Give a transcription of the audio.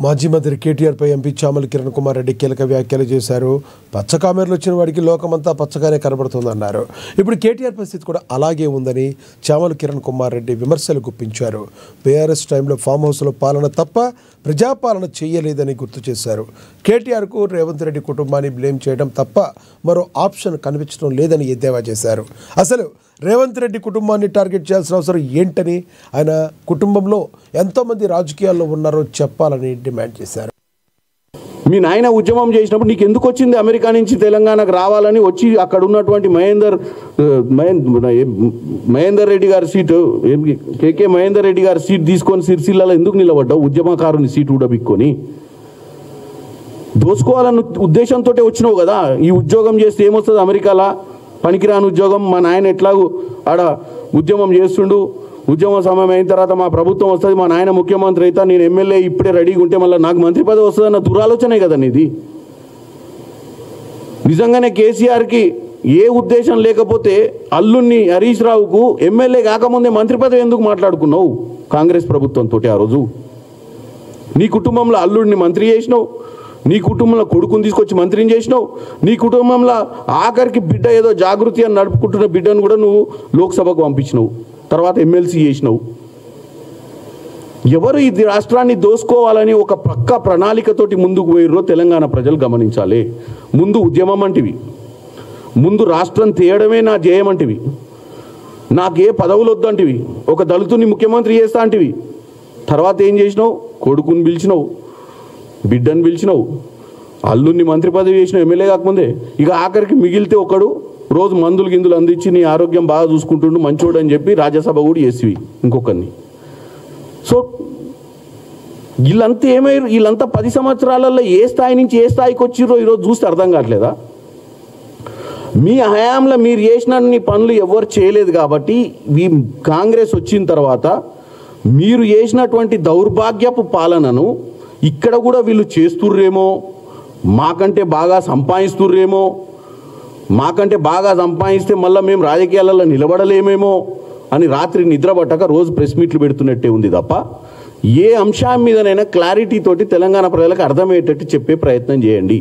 మాజీ మంత్రి కేటీఆర్పై ఎంపీ చామల కిరణ్ కుమార్ రెడ్డి కీలక వ్యాఖ్యలు చేశారు. పచ్చ కామెర్లు వచ్చిన వాడికి లోకమంతా పచ్చగానే కనబడుతుందన్నారు. ఇప్పుడు కేటీఆర్ పరిస్థితి కూడా అలాగే ఉందని చామల కిరణ్ కుమార్ రెడ్డి విమర్శలు గుప్పించారు. బీఆర్ఎస్ టైంలో ఫామ్ హౌస్లో పాలన తప్ప ప్రజాపాలన చేయలేదని గుర్తు చేశారు. కేటీఆర్కు రేవంత్ రెడ్డి కుటుంబాన్ని బ్లేమ్ చేయడం తప్ప మరో ఆప్షన్ కనిపించడం లేదని ఎద్దేవా చేశారు. అసలు రేవంత్ రెడ్డి కుటుంబాన్ని టార్గెట్ చేయాల్సిన అవసరం ఏంటని, ఆయన కుటుంబంలో ఎంతోమంది రాజకీయాల్లో ఉన్నారో చెప్పాలని డిమాండ్ చేశారు. మీ నాయన ఉద్యమం చేసినప్పుడు నీకు ఎందుకు వచ్చింది అమెరికా నుంచి తెలంగాణకు రావాలని వచ్చి అక్కడ ఉన్నటువంటి మహేందర్ రెడ్డి గారి సీటు కేకే మహేందర్ రెడ్డి గారి సీట్ తీసుకొని సిరిసిల్లలో ఎందుకు నిలబడ్డావు? ఉద్యమకారుని సీటు ఊడబిక్కొని దోసుకోవాలన్న ఉద్దేశంతో వచ్చినావు కదా. ఈ ఉద్యోగం చేస్తే ఏమొస్తుంది? అమెరికాలో పనికిరాని ఉద్యోగం. మా నాయన ఎట్లాగూ ఆడ ఉద్యమం చేస్తుండు, ఉద్యమ సమయం అయిన తర్వాత మా ప్రభుత్వం వస్తుంది, మా నాయన ముఖ్యమంత్రి అయితే నేను ఎమ్మెల్యే ఇప్పుడే రెడీగా ఉంటే మళ్ళీ నాకు మంత్రి పదవి వస్తుందన్న దురాలోచనే కదా నీది. నిజంగానే కేసీఆర్కి ఏ ఉద్దేశం లేకపోతే అల్లుణ్ణి హరీష్ రావుకు ఎమ్మెల్యే కాకముందే మంత్రి పదవి ఎందుకు మాట్లాడుకున్నావు కాంగ్రెస్ ప్రభుత్వంతో? ఆ రోజు నీ కుటుంబంలో అల్లుడిని మంత్రి చేసినావు, నీ కుటుంబంలో కొడుకుని తీసుకొచ్చి మంత్రిని చేసినావు, నీ కుటుంబంలో ఆఖరికి బిడ్డ ఏదో జాగృతి అని నడుపుకుంటున్న బిడ్డను కూడా నువ్వు లోక్సభకు పంపించినావు, తర్వాత ఎమ్మెల్సీ చేసినావు. ఎవరు ఈ రాష్ట్రాన్ని దోసుకోవాలని ఒక పక్కా ప్రణాళికతోటి ముందుకు పోయిర్రో తెలంగాణ ప్రజలు గమనించాలి. ముందు ఉద్యమం అంటివి, ముందు రాష్ట్రం తేయడమే నా ధ్యేయం అంటివి, నాకే పదవులు వద్దంటివి, ఒక దళితుని ముఖ్యమంత్రి చేస్తా అంటివి. తర్వాత ఏం చేసినావు? కొడుకుని పిలిచినావు, బిడ్డను పిలిచినావు, అల్లుని మంత్రి పదవి చేసినావు ఎమ్మెల్యే కాకముందే. ఇక ఆఖరికి మిగిలితే ఒకడు రోజు మందులు గిందులు అందించి నీ ఆరోగ్యం బాగా చూసుకుంటుండు మంచోడు అని చెప్పి రాజ్యసభ కూడా చేసివి ఇంకొకరిని. సో వీళ్ళంతా ఏమయ్యారు? వీళ్ళంతా 10 సంవత్సరాలలో ఏ స్థాయి నుంచి ఏ స్థాయికి వచ్చిర్రో ఈరోజు చూస్తే అర్థం కావట్లేదా? మీ హయాంలో మీరు చేసినన్ని పనులు ఎవరు చేయలేదు కాబట్టి ఈ కాంగ్రెస్ వచ్చిన తర్వాత మీరు చేసినటువంటి దౌర్భాగ్యపు పాలనను ఇక్కడ కూడా వీళ్ళు చేస్తుర్రేమో, మాకంటే బాగా సంపాదిస్తుర్రేమో, మాకంటే బాగా సంపాదిస్తే మళ్ళీ మేము రాజకీయాలలో నిలబడలేమేమో అని రాత్రి నిద్ర పట్టక రోజు ప్రెస్ మీట్లు పెడుతున్నట్టే ఉంది తప్ప ఏ అంశం మీదనైనా క్లారిటీ తోటి తెలంగాణ ప్రజలకు అర్థమయ్యేటట్టు చెప్పే ప్రయత్నం చేయండి.